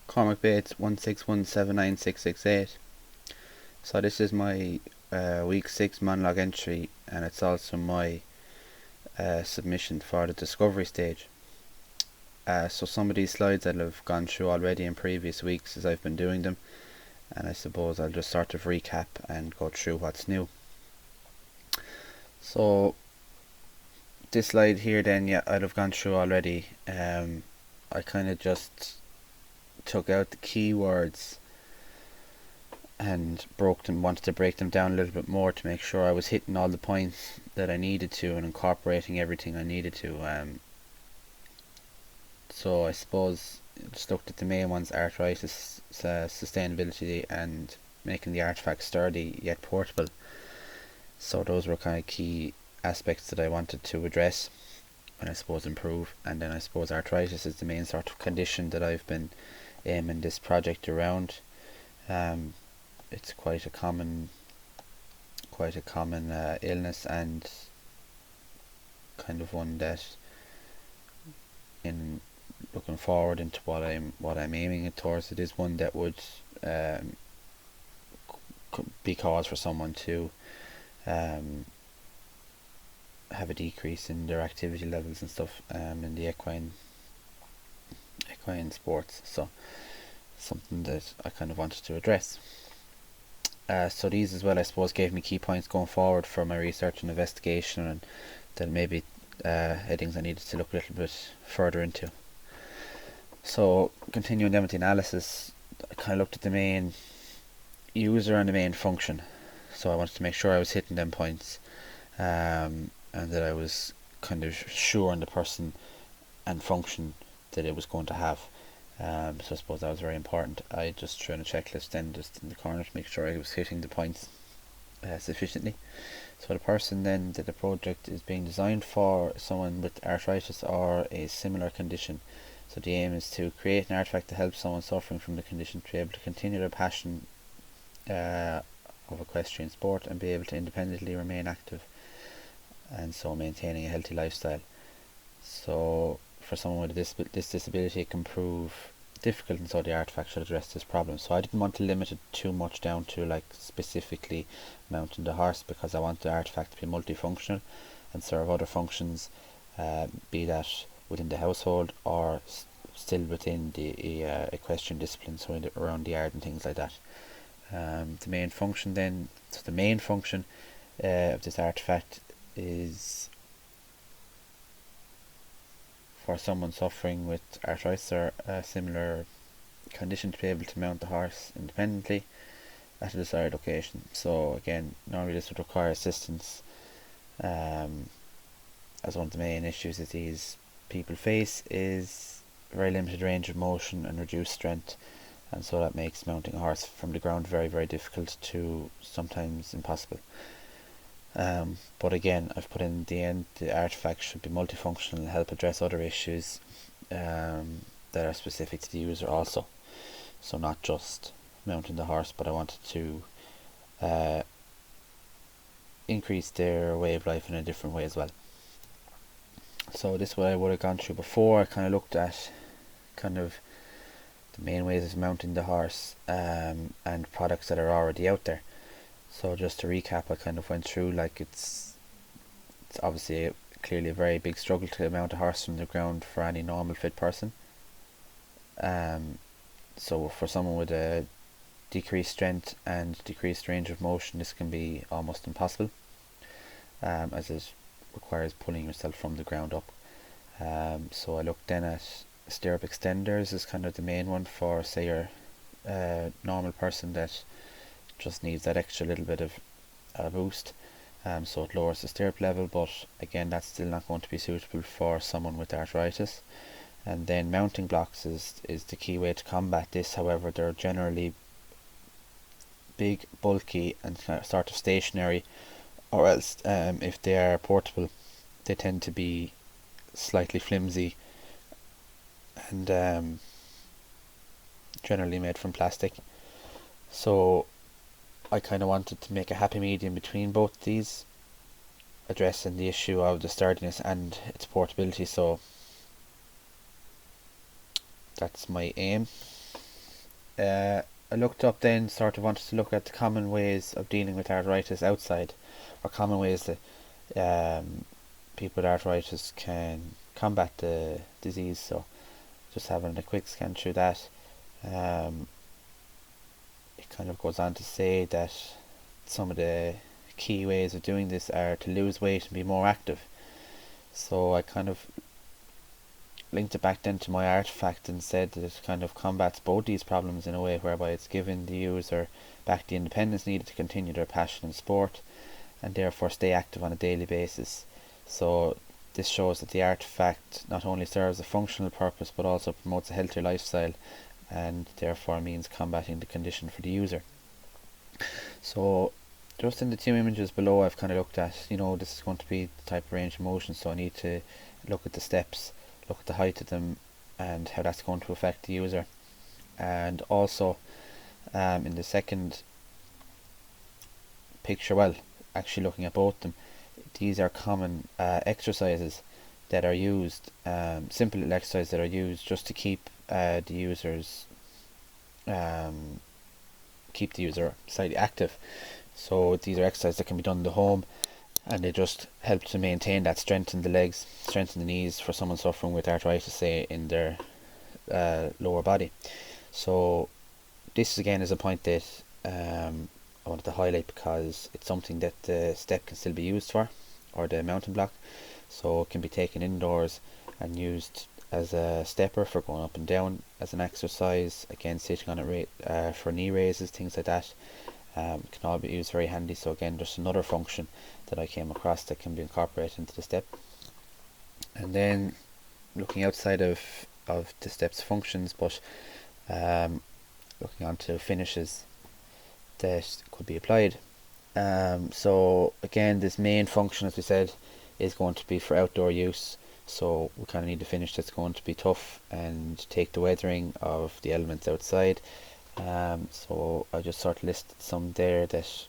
Cormac Bates 161796668. So this is my week 6 monologue entry, and it's also my submission for the discovery stage. So some of these slides I'll have gone through already in previous weeks as I've been doing them, and I suppose I'll just sort of recap and go through what's new. So this slide here then, yeah, I'd have gone through already. I kind of just took out the keywords and wanted to break them down a little bit more to make sure I was hitting all the points that I needed to and incorporating everything I needed to. So I suppose just looked at the main ones: arthritis, sustainability, and making the artifact sturdy yet portable. So those were kind of key aspects that I wanted to address and I suppose improve. And then I suppose arthritis is the main sort of condition that I've been aiming this project around. It's quite a common illness, and kind of one that, in looking forward into what I'm aiming it towards, it is one that would be cause for someone to have a decrease in their activity levels and stuff in the equine sports. So something that I kind of wanted to address. So these as well, I suppose, gave me key points going forward for my research and investigation, and then maybe headings I needed to look a little bit further into. So continuing then with the analysis, I kind of looked at the main user and the main function. So I wanted to make sure I was hitting them points, and that I was kind of sure on the person and function that it was going to have. So I suppose that was very important. I just threw in a checklist then just in the corner to make sure I was hitting the points sufficiently. So the person then that the project is being designed for, someone with arthritis or a similar condition. So the aim is to create an artifact to help someone suffering from the condition to be able to continue their passion of equestrian sport and be able to independently remain active, and so maintaining a healthy lifestyle. So for someone with this disability, it can prove difficult, and so the artifact should address this problem. So I didn't want to limit it too much down to like specifically mounting the horse, because I want the artifact to be multifunctional and serve other functions, be that within the household or still within the equestrian discipline, so around the yard and things like that. The main function then, so the main function of this artifact is for someone suffering with arthritis or a similar condition to be able to mount the horse independently at a desired location. So again, normally this would require assistance, as one of the main issues that these people face is very limited range of motion and reduced strength, and so that makes mounting a horse from the ground very, very difficult to sometimes impossible. But again, I've put in the end the artifact should be multifunctional and help address other issues that are specific to the user also. So not just mounting the horse, but I wanted to increase their way of life in a different way as well. So this is what I would have gone through before. I kind of looked at kind of the main ways of mounting the horse and products that are already out there. So just to recap, I kind of went through, like, it's obviously clearly a very big struggle to mount a horse from the ground for any normal fit person. So for someone with a decreased strength and decreased range of motion, this can be almost impossible, as it requires pulling yourself from the ground up. So I looked then at stirrup extenders as kind of the main one for, say, your normal person that just needs that extra little bit of a boost. So it lowers the stirrup level, but again, that's still not going to be suitable for someone with arthritis. And then mounting blocks is the key way to combat this. However, they're generally big, bulky, and sort of stationary, or else if they are portable, they tend to be slightly flimsy and generally made from plastic. So I kind of wanted to make a happy medium between both these, addressing the issue of the sturdiness and its portability. So that's my aim. I looked up then, sort of wanted to look at the common ways of dealing with arthritis outside, or common ways that people with arthritis can combat the disease. So just having a quick scan through that, um, it kind of goes on to say that some of the key ways of doing this are to lose weight and be more active. So I kind of linked it back then to my artifact and said that it kind of combats both these problems in a way whereby it's giving the user back the independence needed to continue their passion in sport and therefore stay active on a daily basis. So this shows that the artifact not only serves a functional purpose but also promotes a healthier lifestyle and therefore means combating the condition for the user. So just in the two images below, I've kind of looked at, this is going to be the type of range of motion, so I need to look at the steps, look at the height of them and how that's going to affect the user. And also in the second picture, well, actually looking at both of them, these are common exercises that are used, simple little exercises that are used just to keep the users slightly active. So these are exercises that can be done in the home and they just help to maintain that strength in the legs, strength in the knees for someone suffering with arthritis, say in their lower body. So this again is a point that I wanted to highlight because it's something that the step can still be used for, or the mountain block. So it can be taken indoors and used as a stepper for going up and down as an exercise, again sitting on it for knee raises, things like that. Can all be used very handy. So again, just another function that I came across that can be incorporated into the step. And then looking outside of the step's functions, but looking onto finishes that could be applied. So again, this main function, as we said, is going to be for outdoor use. So we kind of need a finish that's going to be tough and take the weathering of the elements outside. So I just sort of listed some there that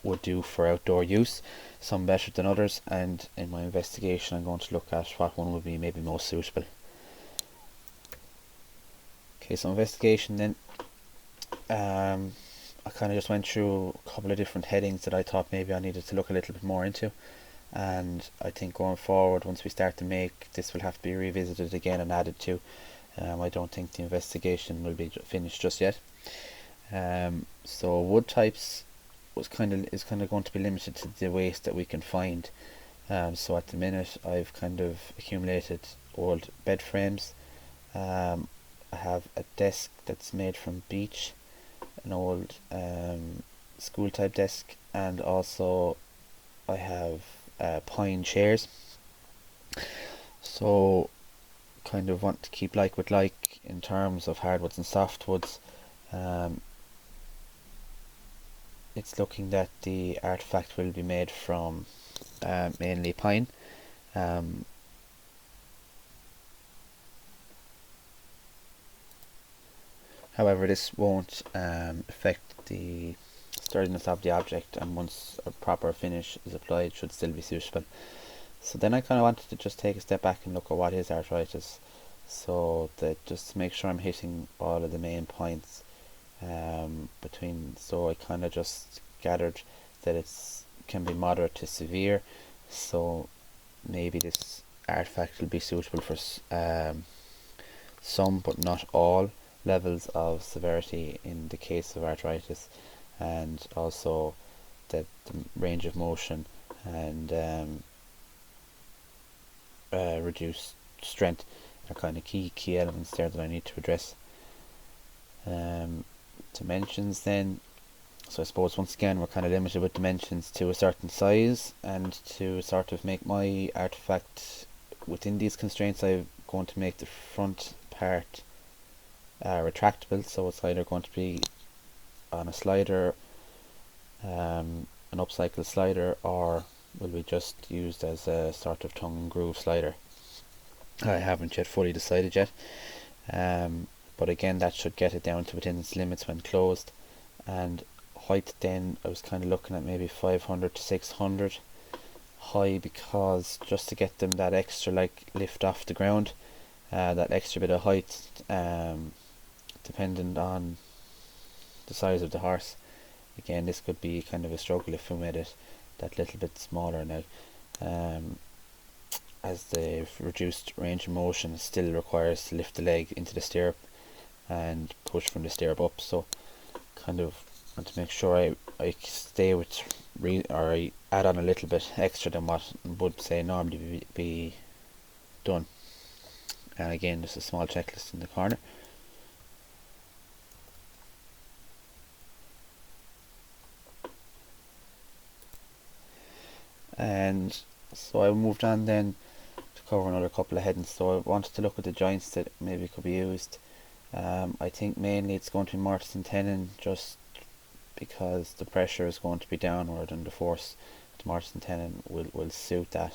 would do for outdoor use, some better than others, and in my investigation I'm going to look at what one would be maybe most suitable. Okay, so investigation then, I kind of just went through a couple of different headings that I thought maybe I needed to look a little bit more into, and I think going forward, once we start to make this, will have to be revisited again and added to. I don't think the investigation will be finished just yet. So wood types is kind of going to be limited to the waste that we can find. So at the minute I've kind of accumulated old bed frames. I have a desk that's made from beech, an old school type desk, and also I have pine chairs. So kind of want to keep like with like in terms of hardwoods and softwoods. It's looking that the artifact will be made from mainly pine. However, this won't affect the sturdiness of the object, and once a proper finish is applied, should still be suitable. So then I kind of wanted to just take a step back and look at what is arthritis, so that just to make sure I'm hitting all of the main points so I kind of just gathered that it's can be moderate to severe, so maybe this artifact will be suitable for some but not all levels of severity in the case of arthritis, and also that the range of motion and reduced strength are kind of key elements there that I need to address. Dimensions then, so I suppose once again we're kind of limited with dimensions to a certain size, and to sort of make my artifact within these constraints, I'm going to make the front part retractable, so it's either going to be on a slider, an upcycle slider, or will be just used as a sort of tongue and groove slider. I haven't yet fully decided yet, but again that should get it down to within its limits when closed. And height then, I was kind of looking at maybe 500 to 600 high, because just to get them that extra like lift off the ground, that extra bit of height, dependent on the size of the horse. Again, this could be kind of a struggle if we made it that little bit smaller now, as the reduced range of motion still requires to lift the leg into the stirrup and push from the stirrup up. So kind of want to make sure I stay with or I add on a little bit extra than what would say normally be done. And again, just a small checklist in the corner. And so I moved on then to cover another couple of headings. So I wanted to look at the joints that maybe could be used. I think mainly it's going to be mortise and tenon, just because the pressure is going to be downward and the force of the mortise and tenon will suit that.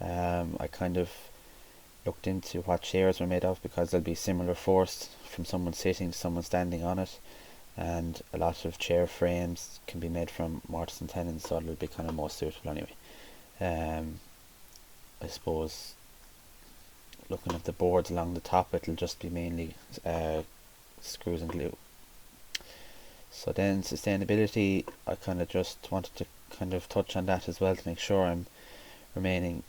I kind of looked into what chairs were made of, because there'll be similar force from someone sitting to someone standing on it, and a lot of chair frames can be made from mortise and tenon, so it'll be kind of more suitable anyway. I suppose looking at the boards along the top, it'll just be mainly screws and glue. So then sustainability, I kind of just wanted to kind of touch on that as well to make sure I'm remaining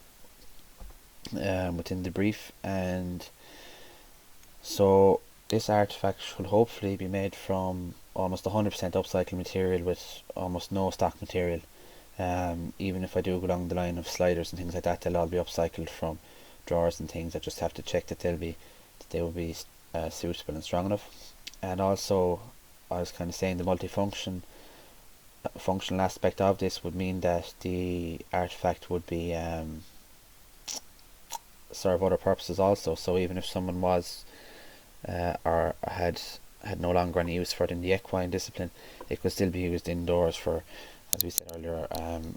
within the brief. And so this artifact should hopefully be made from almost 100% upcycled material with almost no stock material. Even if I do go along the line of sliders and things like that, they'll all be upcycled from drawers and things. I just have to check that they will be suitable and strong enough. And also, I was kind of saying the functional aspect of this would mean that the artifact would be serve other purposes also. So even if someone was or had no longer any use for it in the equine discipline, it could still be used indoors for, as we said earlier,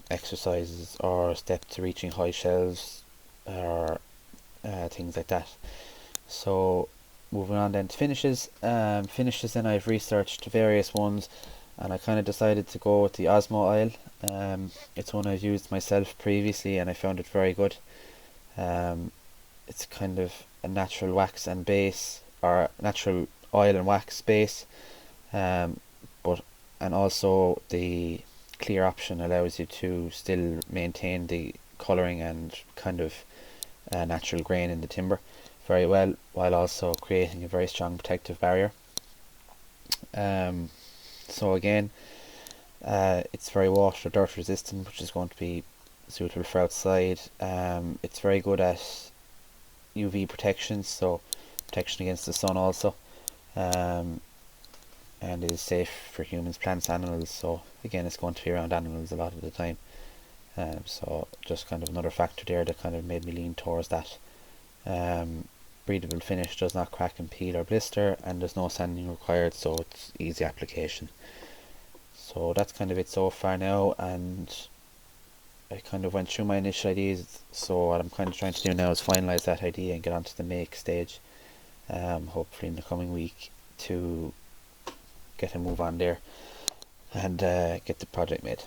exercises or steps to reaching high shelves or things like that. So moving on then to finishes. Finishes then I've researched various ones, and I kind of decided to go with the Osmo oil. It's one I've used myself previously and I found it very good. It's kind of a natural wax and base, or natural oil and wax base, and also the clear option allows you to still maintain the colouring and kind of natural grain in the timber very well, while also creating a very strong protective barrier. So again, it's very water or dirt resistant, which is going to be suitable for outside. It's very good at UV protection, so protection against the sun also, and is safe for humans, plants, animals. So again, it's going to be around animals a lot of the time. So just kind of another factor there that kind of made me lean towards that. Breathable finish, does not crack and peel or blister, and there's no sanding required, so it's easy application. So that's kind of it so far now, and I kind of went through my initial ideas. So what I'm kind of trying to do now is finalize that idea and get onto the make stage, hopefully in the coming week, to get a move on there and get the project made.